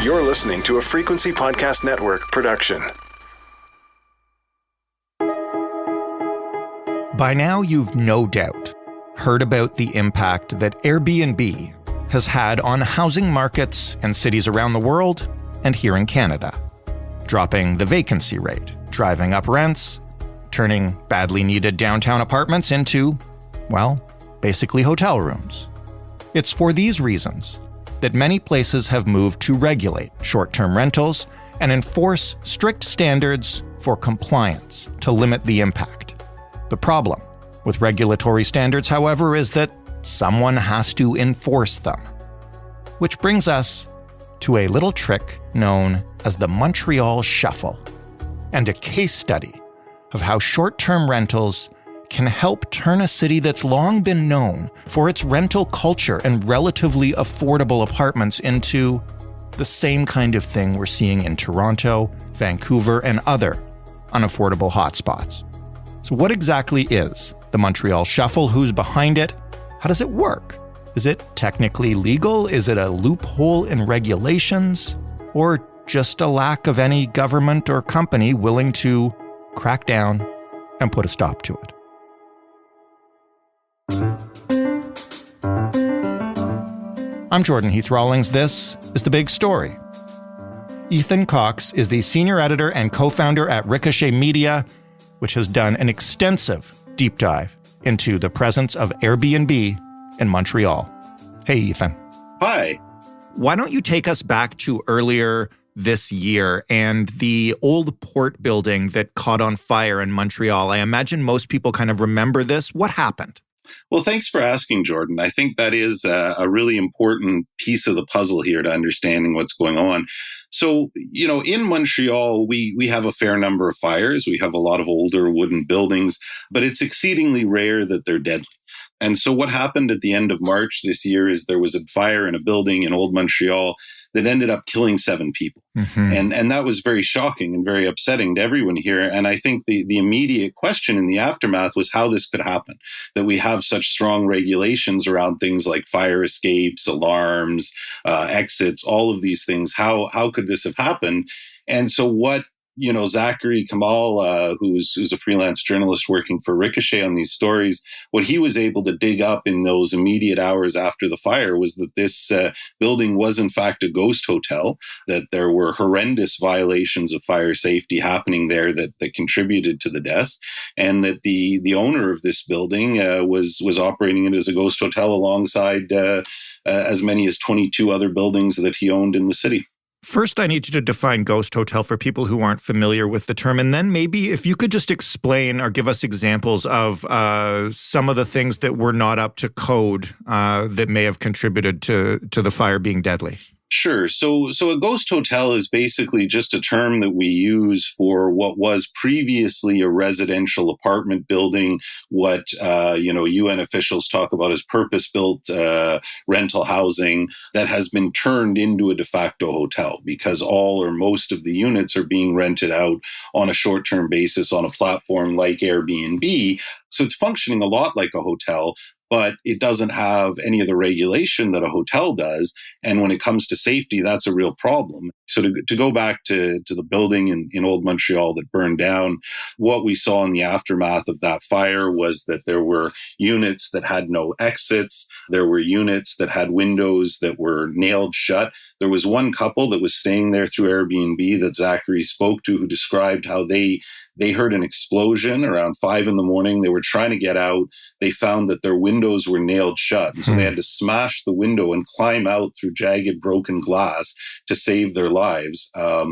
You're listening to a Frequency Podcast Network production. By now, you've no doubt heard about the impact that Airbnb has had on housing markets in cities around the world and here in Canada, dropping the vacancy rate, driving up rents, turning badly needed downtown apartments into, well, basically hotel rooms. It's for these reasons that many places have moved to regulate short-term rentals and enforce strict standards for compliance to limit the impact. The problem with regulatory standards, however, is that someone has to enforce them. Which brings us to a little trick known as the Montreal Shuffle, and a case study of how short-term rentals can help turn a city that's long been known for its rental culture and relatively affordable apartments into the same kind of thing we're seeing in Toronto, Vancouver, and other unaffordable hotspots. So what exactly is the Montreal Shuffle? Who's behind it? How does it work? Is it technically legal? Is it a loophole in regulations? Or just a lack of any government or company willing to crack down and put a stop to it? I'm Jordan Heath Rawlings. This is The Big Story. Ethan Cox is the senior editor and co-founder at Ricochet Media, which has done an extensive deep dive into the presence of Airbnb in Montreal. Hey, Ethan. Hi. Why don't you take us back to earlier this year and the old port building that caught on fire in Montreal? I imagine most people kind of remember this. What happened? Well, thanks for asking, Jordan. I think that is a really important piece of the puzzle here to understanding what's going on. So, in Montreal, we have a fair number of fires. We have a lot of older wooden buildings, but it's exceedingly rare that they're deadly. And so what happened at the end of March this year is there was a fire in a building in Old Montreal that ended up killing 7 people. Mm-hmm. And that was very shocking and very upsetting to everyone here. And I think the immediate question in the aftermath was how this could happen, that we have such strong regulations around things like fire escapes, alarms, exits, all of these things. How could this have happened? And so what Zachary Kamal, who's a freelance journalist working for Ricochet on these stories, what he was able to dig up in those immediate hours after the fire was that this building was in fact a ghost hotel, that there were horrendous violations of fire safety happening there that contributed to the deaths, and that the owner of this building was operating it as a ghost hotel alongside as many as 22 other buildings that he owned in the city. First, I need you to define ghost hotel for people who aren't familiar with the term. And then maybe if you could just explain or give us examples of some of the things that were not up to code that may have contributed to the fire being deadly. Sure. So a ghost hotel is basically just a term that we use for what was previously a residential apartment building, what UN officials talk about as purpose-built rental housing that has been turned into a de facto hotel because all or most of the units are being rented out on a short-term basis on a platform like Airbnb. So it's functioning a lot like a hotel, but it doesn't have any of the regulation that a hotel does. And when it comes to safety, that's a real problem. So to go back to the building in Old Montreal that burned down, what we saw in the aftermath of that fire was that there were units that had no exits. There were units that had windows that were nailed shut. There was one couple that was staying there through Airbnb that Zachary spoke to who described how they heard an explosion around 5 a.m. They were trying to get out. They found that their windows were nailed shut. And so they had to smash the window and climb out through jagged, broken glass to save their lives.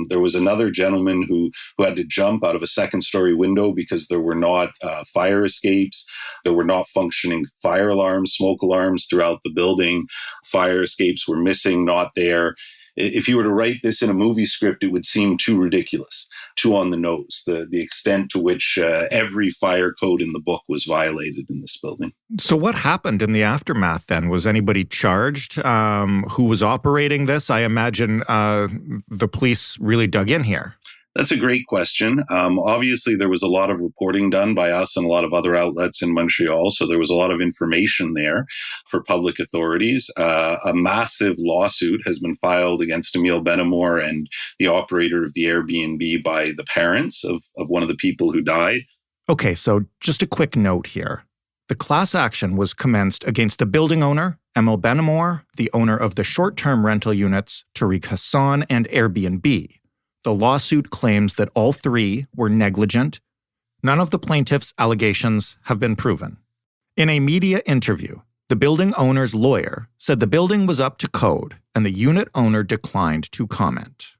There was another gentleman who had to jump out of a second-story window because there were not fire escapes. There were not functioning fire alarms, smoke alarms throughout the building. Fire escapes were missing, not there. If you were to write this in a movie script, it would seem too ridiculous, too on the nose, the extent to which every fire code in the book was violated in this building. So what happened in the aftermath then? Was anybody charged? Who was operating this? I imagine the police really dug in here. That's a great question. Obviously, there was a lot of reporting done by us and a lot of other outlets in Montreal. So there was a lot of information there for public authorities. A massive lawsuit has been filed against Emile Benamor and the operator of the Air BnB by the parents of one of the people who died. Okay, so just a quick note here. The class action was commenced against the building owner, Emile Benamor, the owner of the short-term rental units, Tariq Hassan, and Air BnB. The lawsuit claims that all three were negligent. None of the plaintiffs' allegations have been proven. In a media interview, the building owner's lawyer said the building was up to code and the unit owner declined to comment.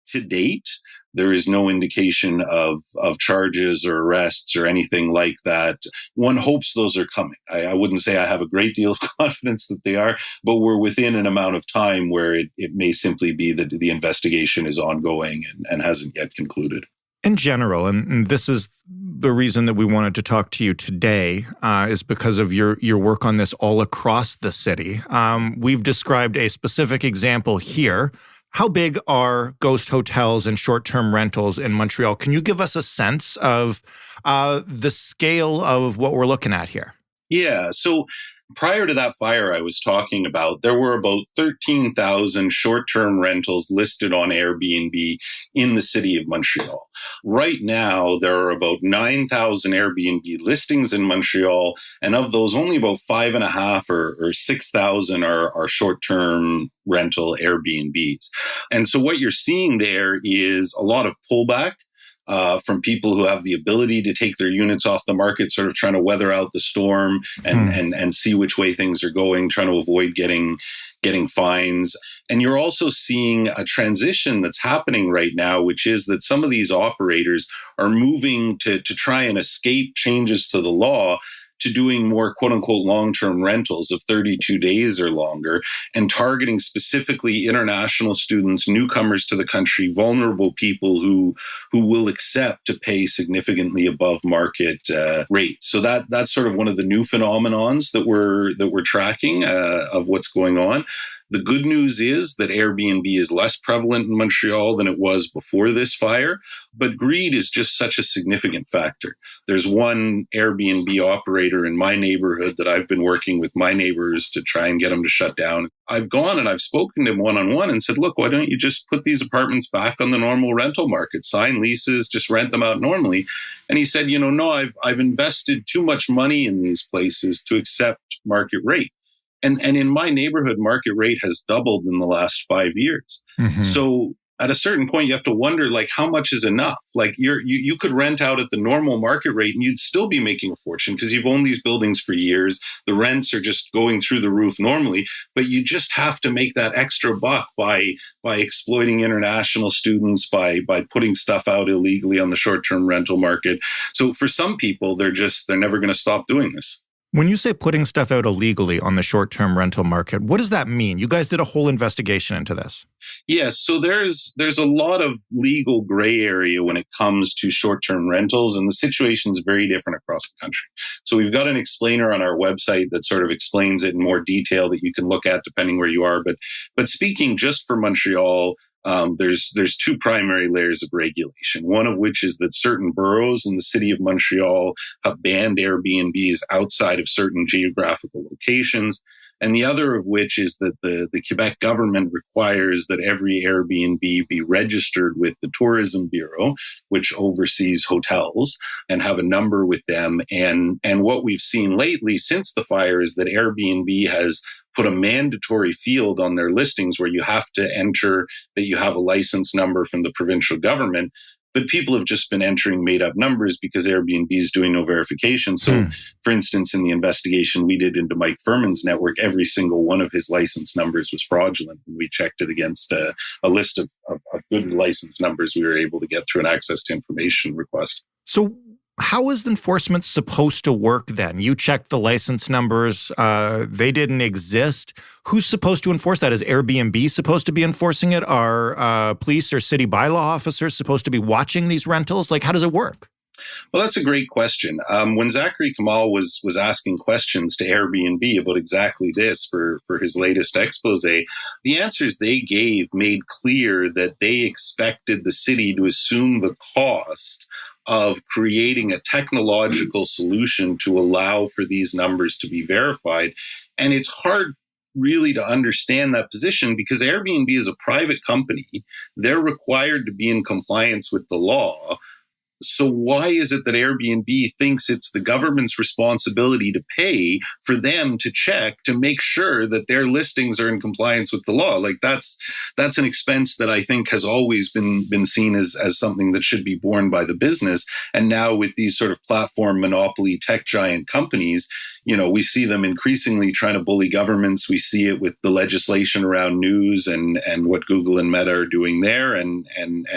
To date, there is no indication of charges or arrests or anything like that. One hopes those are coming. I wouldn't say I have a great deal of confidence that they are, but we're within an amount of time where it may simply be that the investigation is ongoing and hasn't yet concluded. In general, and this is the reason that we wanted to talk to you today, is because of your work on this all across the city. We've described a specific example here. How big are ghost hotels and short-term rentals in Montreal? Can you give us a sense of the scale of what we're looking at here? Yeah, so prior to that fire I was talking about, there were about 13,000 short-term rentals listed on Airbnb in the city of Montreal. Right now, there are about 9,000 Airbnb listings in Montreal, and of those, only about 5,500 or 6,000 are short-term rental Airbnbs. And so what you're seeing there is a lot of pullback from people who have the ability to take their units off the market, sort of trying to weather out the storm and see which way things are going, trying to avoid getting fines. And you're also seeing a transition that's happening right now, which is that some of these operators are moving to try and escape changes to the law to doing more quote unquote long-term rentals of 32 days or longer and targeting specifically international students, newcomers to the country, vulnerable people who will accept to pay significantly above market rates. So that's sort of one of the new phenomenons that we're tracking of what's going on. The good news is that Airbnb is less prevalent in Montreal than it was before this fire, but greed is just such a significant factor. There's one Airbnb operator in my neighborhood that I've been working with my neighbors to try and get them to shut down. I've gone and I've spoken to him one-on-one and said, look, why don't you just put these apartments back on the normal rental market, sign leases, just rent them out normally? And he said, no, I've invested too much money in these places to accept market rate. And in my neighborhood, market rate has doubled in the last 5 years. Mm-hmm. So at a certain point, you have to wonder, like, how much is enough? Like, you could rent out at the normal market rate and you'd still be making a fortune because you've owned these buildings for years. The rents are just going through the roof normally, but you just have to make that extra buck by exploiting international students, by putting stuff out illegally on the short-term rental market. So for some people, they're never going to stop doing this. When you say putting stuff out illegally on the short-term rental market, what does that mean? You guys did a whole investigation into this. Yes, so there's a lot of legal gray area when it comes to short-term rentals, and the situation is very different across the country. So we've got an explainer on our website that sort of explains it in more detail that you can look at depending where you are. But speaking just for Montreal, there's two primary layers of regulation, one of which is that certain boroughs in the city of Montreal have banned Airbnbs outside of certain geographical locations, and the other of which is that the Quebec government requires that every Airbnb be registered with the Tourism Bureau, which oversees hotels, and have a number with them. And what we've seen lately since the fire is that Airbnb has put a mandatory field on their listings where you have to enter that you have a license number from the provincial government. But people have just been entering made up numbers because Airbnb is doing no verification. So, for instance, in the investigation we did into Mike Furman's network, every single one of his license numbers was fraudulent. And we checked it against a list of good license numbers we were able to get through an access to information request. So how is enforcement supposed to work then? You checked the license numbers. They didn't exist. Who's supposed to enforce that? Is Airbnb supposed to be enforcing it? Are police or city bylaw officers supposed to be watching these rentals? Like, how does it work? Well, that's a great question. When Zachary Kamal was asking questions to Airbnb about exactly this for his latest expose, the answers they gave made clear that they expected the city to assume the cost of creating a technological solution to allow for these numbers to be verified. And it's hard really to understand that position because Airbnb is a private company. They're required to be in compliance with the law. So why is it that Airbnb thinks it's the government's responsibility to pay for them to check to make sure that their listings are in compliance with the law? Like that's an expense that I think has always been seen as something that should be borne by the business. And now with these sort of platform monopoly tech giant companies, we see them increasingly trying to bully governments. We see it with the legislation around news and what Google and Meta are doing there, and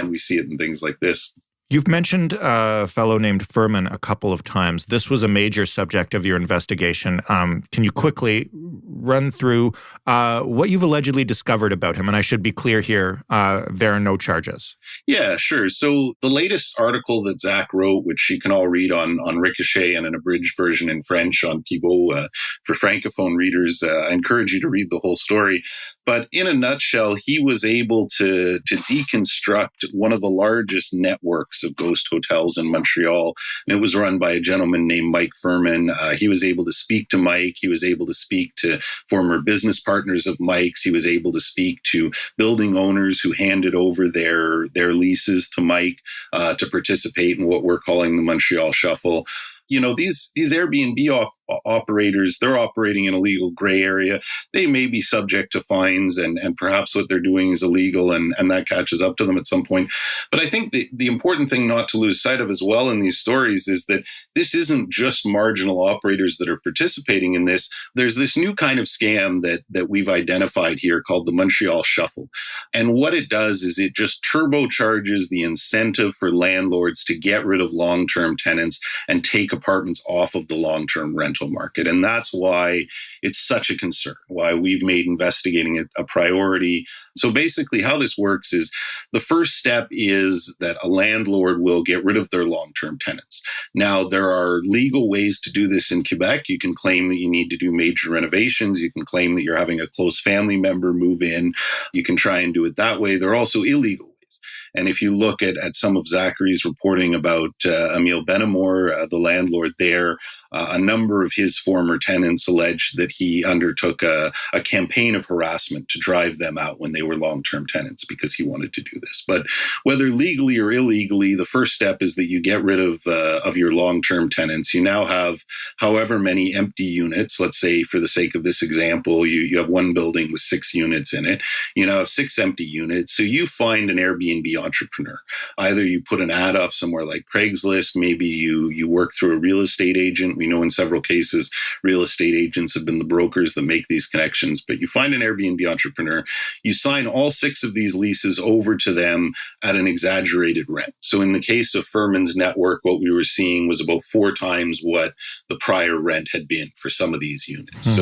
we see it in things like this. You've mentioned a fellow named Furman a couple of times. This was a major subject of your investigation. Can you quickly run through what you've allegedly discovered about him? And I should be clear here, there are no charges. Yeah, sure. So the latest article that Zach wrote, which you can all read on Ricochet and an abridged version in French on Pivot for Francophone readers, I encourage you to read the whole story. But in a nutshell, he was able to deconstruct one of the largest networks of ghost hotels in Montreal. And it was run by a gentleman named Mike Furman. He was able to speak to Mike. He was able to speak to former business partners of Mike's. He was able to speak to building owners who handed over their leases to Mike to participate in what we're calling the Montreal Shuffle. These Airbnb operators, they're operating in a legal gray area. They may be subject to fines and perhaps what they're doing is illegal and that catches up to them at some point. But I think the important thing not to lose sight of as well in these stories is that this isn't just marginal operators that are participating in this. There's this new kind of scam that we've identified here called the Montreal Shuffle. And what it does is it just turbocharges the incentive for landlords to get rid of long-term tenants and take apartments off of the long-term rental market. And that's why it's such a concern, why we've made investigating it a priority. So basically how this works is the first step is that a landlord will get rid of their long-term tenants. Now, there are legal ways to do this in Quebec. You can claim that you need to do major renovations. You can claim that you're having a close family member move in. You can try and do it that way. There are also illegal ways. And if you look at some of Zachary's reporting about Emile Benamor, the landlord there, a number of his former tenants alleged that he undertook a campaign of harassment to drive them out when they were long-term tenants because he wanted to do this. But whether legally or illegally, the first step is that you get rid of your long-term tenants. You now have however many empty units. Let's say for the sake of this example, you have one building with 6 units in it. You now have 6 empty units. So you find an Airbnb entrepreneur. Either you put an ad up somewhere like Craigslist, maybe you work through a real estate agent. We know in several cases, real estate agents have been the brokers that make these connections, but you find an Airbnb entrepreneur, you sign all 6 of these leases over to them at an exaggerated rent. So in the case of Furman's network, what we were seeing was about 4 times what the prior rent had been for some of these units.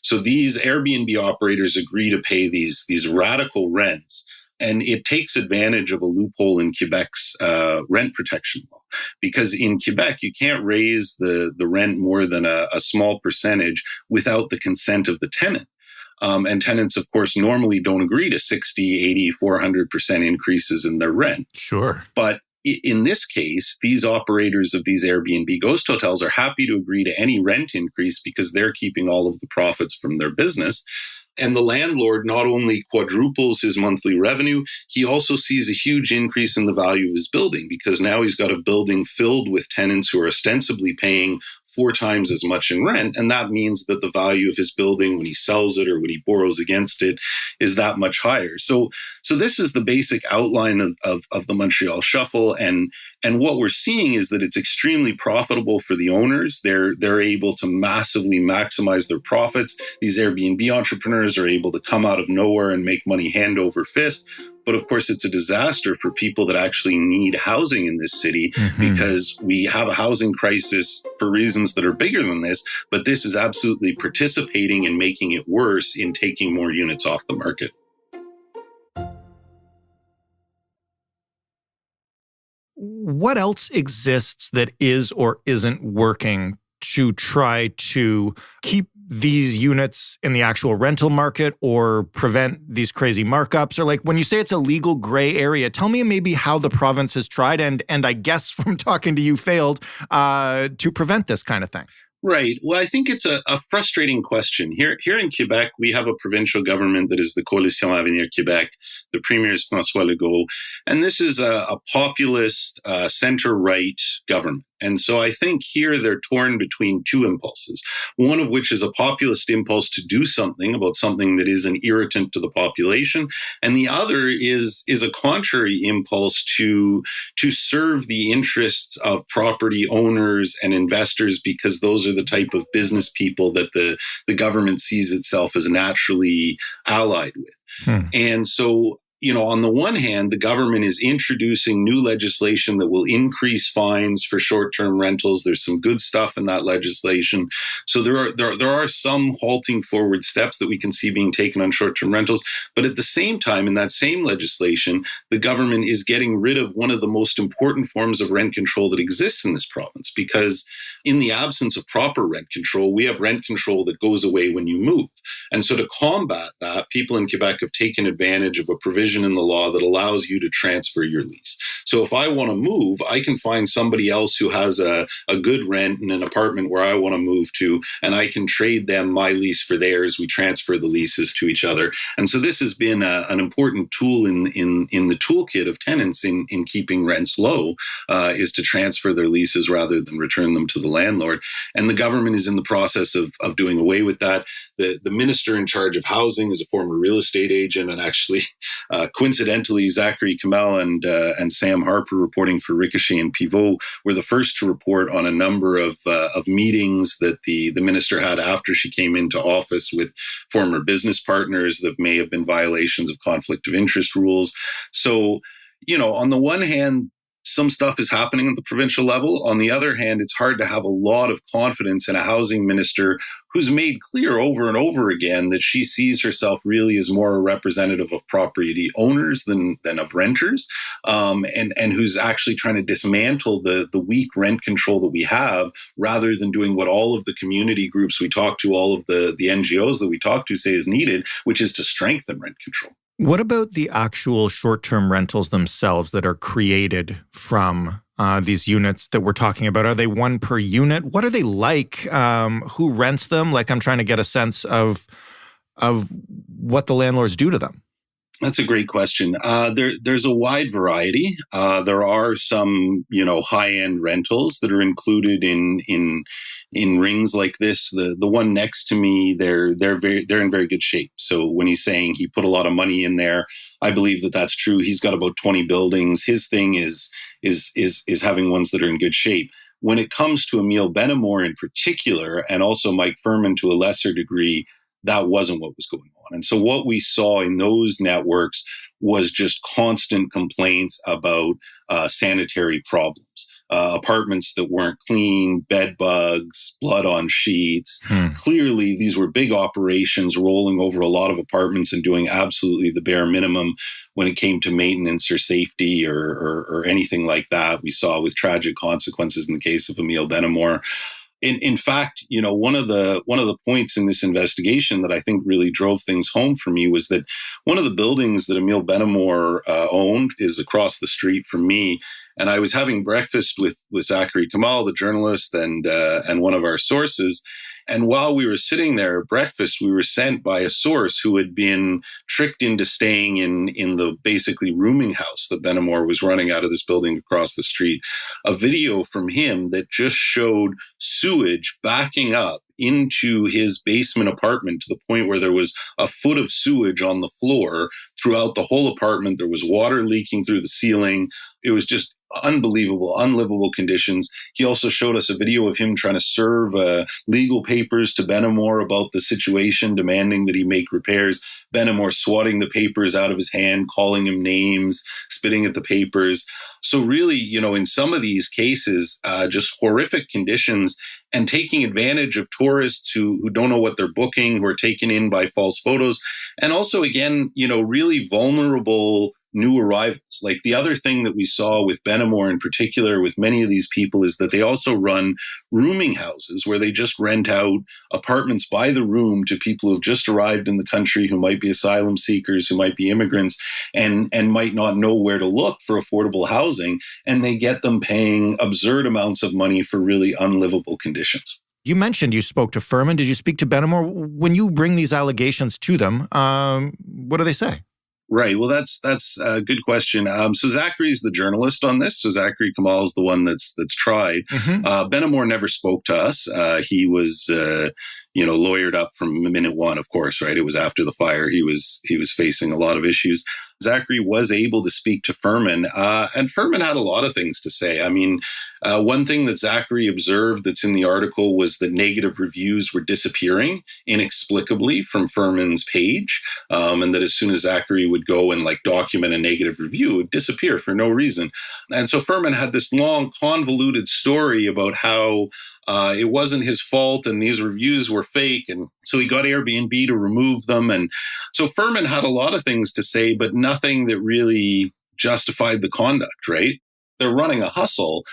So these Airbnb operators agree to pay these radical rents. And it takes advantage of a loophole in Quebec's rent protection law. Because in Quebec, you can't raise the rent more than a small percentage without the consent of the tenant. And tenants, of course, normally don't agree to 60, 80, 400% increases in their rent. Sure. But in this case, these operators of these Airbnb ghost hotels are happy to agree to any rent increase because they're keeping all of the profits from their business. And the landlord not only quadruples his monthly revenue, he also sees a huge increase in the value of his building because now he's got a building filled with tenants who are ostensibly paying 4 times as much in rent. And that means that the value of his building when he sells it or when he borrows against it is that much higher. So this is the basic outline of the Montreal Shuffle. And what we're seeing is that it's extremely profitable for the owners. They're able to massively maximize their profits. These Airbnb entrepreneurs are able to come out of nowhere and make money hand over fist. But of course, it's a disaster for people that actually need housing in this city because we have a housing crisis for reasons that are bigger than this. But this is absolutely participating and making it worse in taking more units off the market. what else exists that is or isn't working to try to keep these units in the actual rental market or prevent these crazy markups? Or like when you say it's a legal gray area, tell me maybe how the province has tried and I guess from talking to you failed to prevent this kind of thing. Right. Well, I think it's a frustrating question. Here in Quebec, we have a provincial government that is the Coalition Avenir Québec. The premier is François Legault. And this is a populist, center-right government. And so I think here they're torn between two impulses, one of which is a populist impulse to do something about something that is an irritant to the population. And the other is a contrary impulse to serve the interests of property owners and investors, because those are the type of business people that the government sees itself as naturally allied with. And so, on the one hand, the government is introducing new legislation that will increase fines for short-term rentals. There's some good stuff in that legislation. So there are some halting forward steps that we can see being taken on short-term rentals. But at the same time, in that same legislation, the government is getting rid of one of the most important forms of rent control that exists in this province, because in the absence of proper rent control, we have rent control that goes away when you move. And so to combat that, people in Quebec have taken advantage of a provision in the law that allows you to transfer your lease. So if I want to move, I can find somebody else who has a good rent in an apartment where I want to move to, and I can trade them my lease for theirs. We transfer the leases to each other. And so this has been an important tool in the toolkit of tenants in keeping rents low, is to transfer their leases rather than return them to the landlord. And the government is in the process of doing away with that. The minister in charge of housing is a former real estate agent, and actually, coincidentally, Zachary Kamel and Sam Harper, reporting for Ricochet and Pivot, were the first to report on a number of meetings that the minister had after she came into office with former business partners that may have been violations of conflict of interest rules. So, on the one hand, some stuff is happening at the provincial level. On the other hand, it's hard to have a lot of confidence in a housing minister who's made clear over and over again that she sees herself really as more a representative of property owners than of renters, and who's actually trying to dismantle the weak rent control that we have, rather than doing what all of the community groups we talk to, all of the NGOs that we talk to say is needed, which is to strengthen rent control. What about the actual short-term rentals themselves that are created from these units that we're talking about? Are they one per unit? What are they like? Who rents them? Like, I'm trying to get a sense of what the landlords do to them. That's a great question. There's a wide variety. There are some, high-end rentals that are included in rings like this. The one next to me, they're in very good shape. So when he's saying he put a lot of money in there, I believe that that's true. He's got about 20 buildings. His thing is having ones that are in good shape. When it comes to Emile Benamor in particular, and also Mike Furman to a lesser degree, that wasn't what was going on. And so what we saw in those networks was just constant complaints about sanitary problems. Apartments that weren't clean, bed bugs, blood on sheets. Clearly, these were big operations rolling over a lot of apartments and doing absolutely the bare minimum when it came to maintenance or safety or anything like that. We saw with tragic consequences in the case of Emile Benamor. In fact, one of the points in this investigation that I think really drove things home for me was that one of the buildings that Emile Benamor owned is across the street from me. And I was having breakfast with Zachary Kamel, the journalist, and one of our sources. And while we were sitting there at breakfast, we were sent by a source who had been tricked into staying in the basically rooming house that Benamor was running out of this building across the street, a video from him that just showed sewage backing up into his basement apartment to the point where there was a foot of sewage on the floor throughout the whole apartment. There was water leaking through the ceiling. It was just unbelievable, unlivable conditions. He also showed us a video of him trying to serve legal papers to Benamor about the situation, demanding that he make repairs. Benamor swatting the papers out of his hand, calling him names, spitting at the papers. So really, in some of these cases, just horrific conditions, and taking advantage of tourists who don't know what they're booking, who are taken in by false photos. And also, again, really vulnerable new arrivals. Like the other thing that we saw with Benamor in particular, with many of these people, is that they also run rooming houses where they just rent out apartments by the room to people who've just arrived in the country, who might be asylum seekers, who might be immigrants, and might not know where to look for affordable housing. And they get them paying absurd amounts of money for really unlivable conditions. You mentioned you spoke to Furman. Did you speak to Benamor? When you bring these allegations to them, what do they say? Right. Well, that's a good question. So Zachary's the journalist on this. So Zachary Kamal is the one that's tried. Mm-hmm. Benamor never spoke to us. He was, lawyered up from minute one, of course. Right. It was after the fire. He was facing a lot of issues. Zachary was able to speak to Furman, and Furman had a lot of things to say. I mean, one thing that Zachary observed that's in the article was that negative reviews were disappearing inexplicably from Furman's page, and that as soon as Zachary would go and document a negative review, it would disappear for no reason. And so Furman had this long, convoluted story about how it wasn't his fault and these reviews were fake. And so he got Airbnb to remove them. And so Furman had a lot of things to say, but nothing that really justified the conduct, right? They're running a hustle,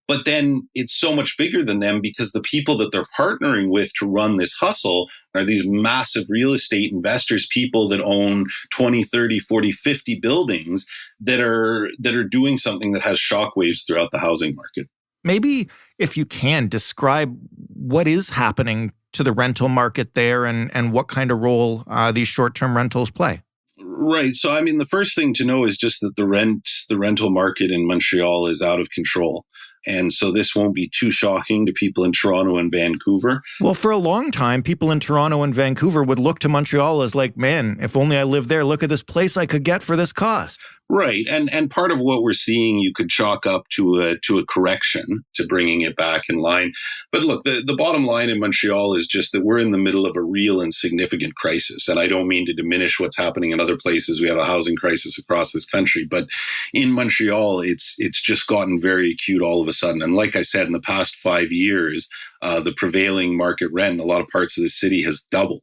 but then it's so much bigger than them because the people that they're partnering with to run this hustle are these massive real estate investors, people that own 20, 30, 40, 50 buildings that are doing something that has shockwaves throughout the housing market. Maybe if you can describe what is happening to the rental market there and what kind of role these short-term rentals play. Right. So, I mean, the first thing to know is just that the rental market in Montreal is out of control. And so this won't be too shocking to people in Toronto and Vancouver. Well, for a long time, people in Toronto and Vancouver would look to Montreal as like, man, if only I lived there, look at this place I could get for this cost. Right. And part of what we're seeing, you could chalk up to a correction, to bringing it back in line. But look, the bottom line in Montreal is just that we're in the middle of a real and significant crisis. And I don't mean to diminish what's happening in other places. We have a housing crisis across this country. But in Montreal, it's just gotten very acute all of a sudden. And like I said, in the past 5 years, the prevailing market rent in a lot of parts of the city has doubled.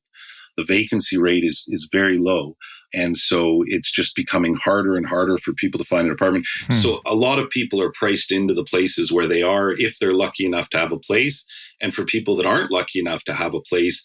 The vacancy rate is very low. And so it's just becoming harder and harder for people to find an apartment. So a lot of people are priced into the places where they are, if they're lucky enough to have a place. And for people that aren't lucky enough to have a place,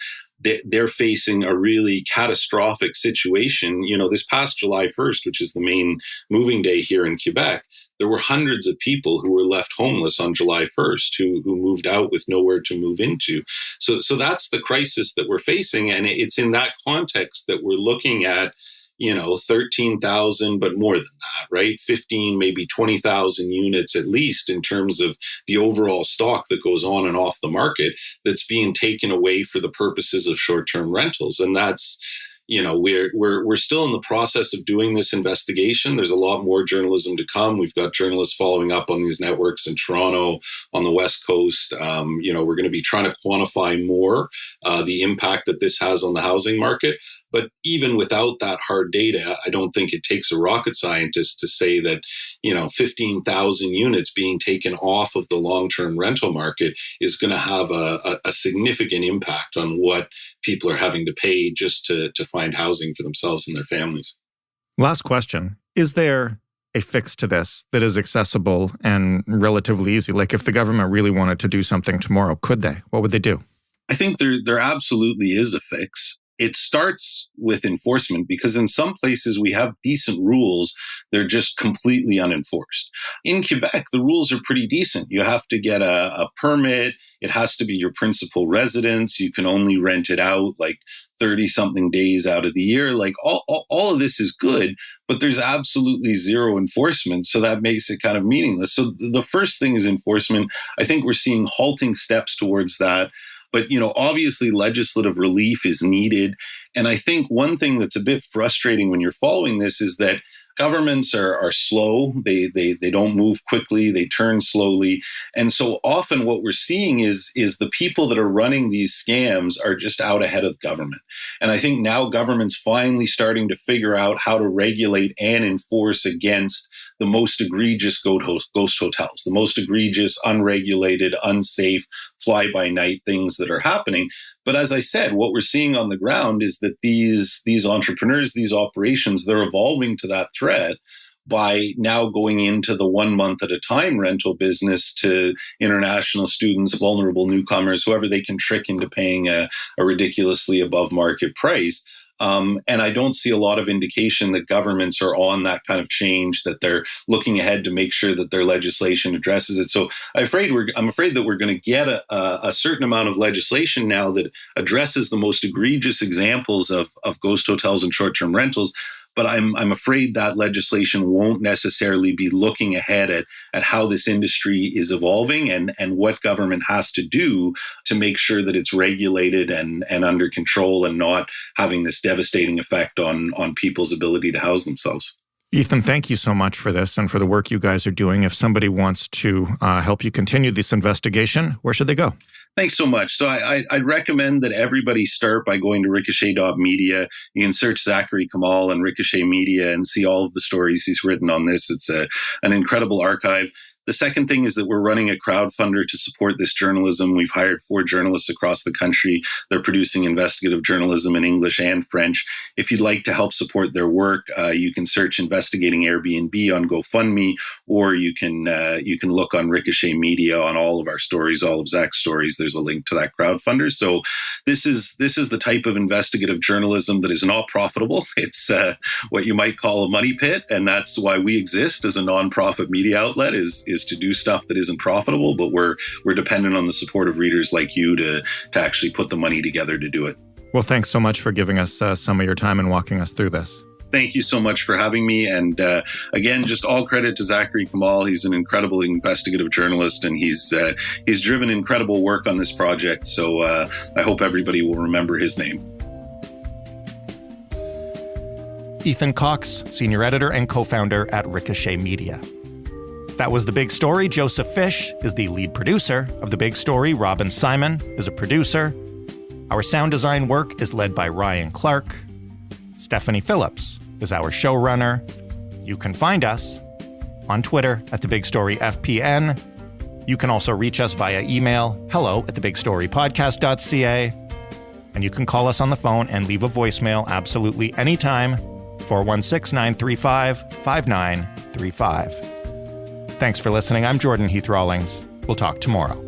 they're facing a really catastrophic situation. You know, this past July 1st, which is the main moving day here in Quebec, there were hundreds of people who were left homeless on July 1st who moved out with nowhere to move into. So that's the crisis that we're facing. And it's in that context that we're looking at, 13,000, but more than that, right? 15, maybe 20,000 units at least in terms of the overall stock that goes on and off the market that's being taken away for the purposes of short-term rentals. And that's, we're still in the process of doing this investigation. There's a lot more journalism to come. We've got journalists following up on these networks in Toronto, on the West Coast. We're going to be trying to quantify more the impact that this has on the housing market. But even without that hard data, I don't think it takes a rocket scientist to say that, 15,000 units being taken off of the long-term rental market is going to have a significant impact on what people are having to pay just to find housing for themselves and their families. Last question. Is there a fix to this that is accessible and relatively easy? Like if the government really wanted to do something tomorrow, could they? What would they do? I think there absolutely is a fix. It starts with enforcement because in some places we have decent rules. They're just completely unenforced. In Quebec, the rules are pretty decent. You have to get a permit. It has to be your principal residence. You can only rent it out 30-something days out of the year. All of this is good, but there's absolutely zero enforcement. So that makes it kind of meaningless. So the first thing is enforcement. I think we're seeing halting steps towards that. But, obviously legislative relief is needed. And I think one thing that's a bit frustrating when you're following this is that governments are slow. They don't move quickly. They turn slowly. And so often what we're seeing is the people that are running these scams are just out ahead of government. And I think now government's finally starting to figure out how to regulate and enforce against the most egregious ghost hotels, the most egregious, unregulated, unsafe, fly-by-night things that are happening. But as I said, what we're seeing on the ground is that these entrepreneurs, these operations, they're evolving to that threat by now going into the 1 month at a time rental business to international students, vulnerable newcomers, whoever they can trick into paying a ridiculously above market price. And I don't see a lot of indication that governments are on that kind of change, that they're looking ahead to make sure that their legislation addresses it. So I'm afraid that we're going to get a certain amount of legislation now that addresses the most egregious examples of ghost hotels and short-term rentals. But I'm afraid that legislation won't necessarily be looking ahead at how this industry is evolving and what government has to do to make sure that it's regulated and under control and not having this devastating effect on people's ability to house themselves. Ethan, thank you so much for this and for the work you guys are doing. If somebody wants to help you continue this investigation, where should they go? Thanks so much. So I'd recommend that everybody start by going to ricochet.media. You can search Zachary Kamal and Ricochet Media and see all of the stories he's written on this. It's an incredible archive. The second thing is that we're running a crowdfunder to support this journalism. We've hired 4 journalists across the country. They're producing investigative journalism in English and French. If you'd like to help support their work, you can search Investigating Air BnB on GoFundMe, or you can look on Ricochet Media on all of our stories, all of Zach's stories. There's a link to that crowdfunder. So this is the type of investigative journalism that is not profitable. It's what you might call a money pit, and that's why we exist as a nonprofit media outlet. Is to do stuff that isn't profitable, but we're dependent on the support of readers like you to actually put the money together to do it. Well, thanks so much for giving us some of your time and walking us through this. Thank you so much for having me. And again, just all credit to Zachary Kamal. He's an incredible investigative journalist, and he's driven incredible work on this project. So I hope everybody will remember his name. Ethan Cox, senior editor and co-founder at Ricochet Media. That was The Big Story. Joseph Fish is the lead producer of The Big Story. Robin Simon is a producer. Our sound design work is led by Ryan Clark. Stephanie Phillips is our showrunner. You can find us on Twitter at The Big Story FPN. You can also reach us via email, hello@thebigstorypodcast.ca. And you can call us on the phone and leave a voicemail absolutely anytime, 416-935-5935. Thanks for listening. I'm Jordan Heath Rawlings. We'll talk tomorrow.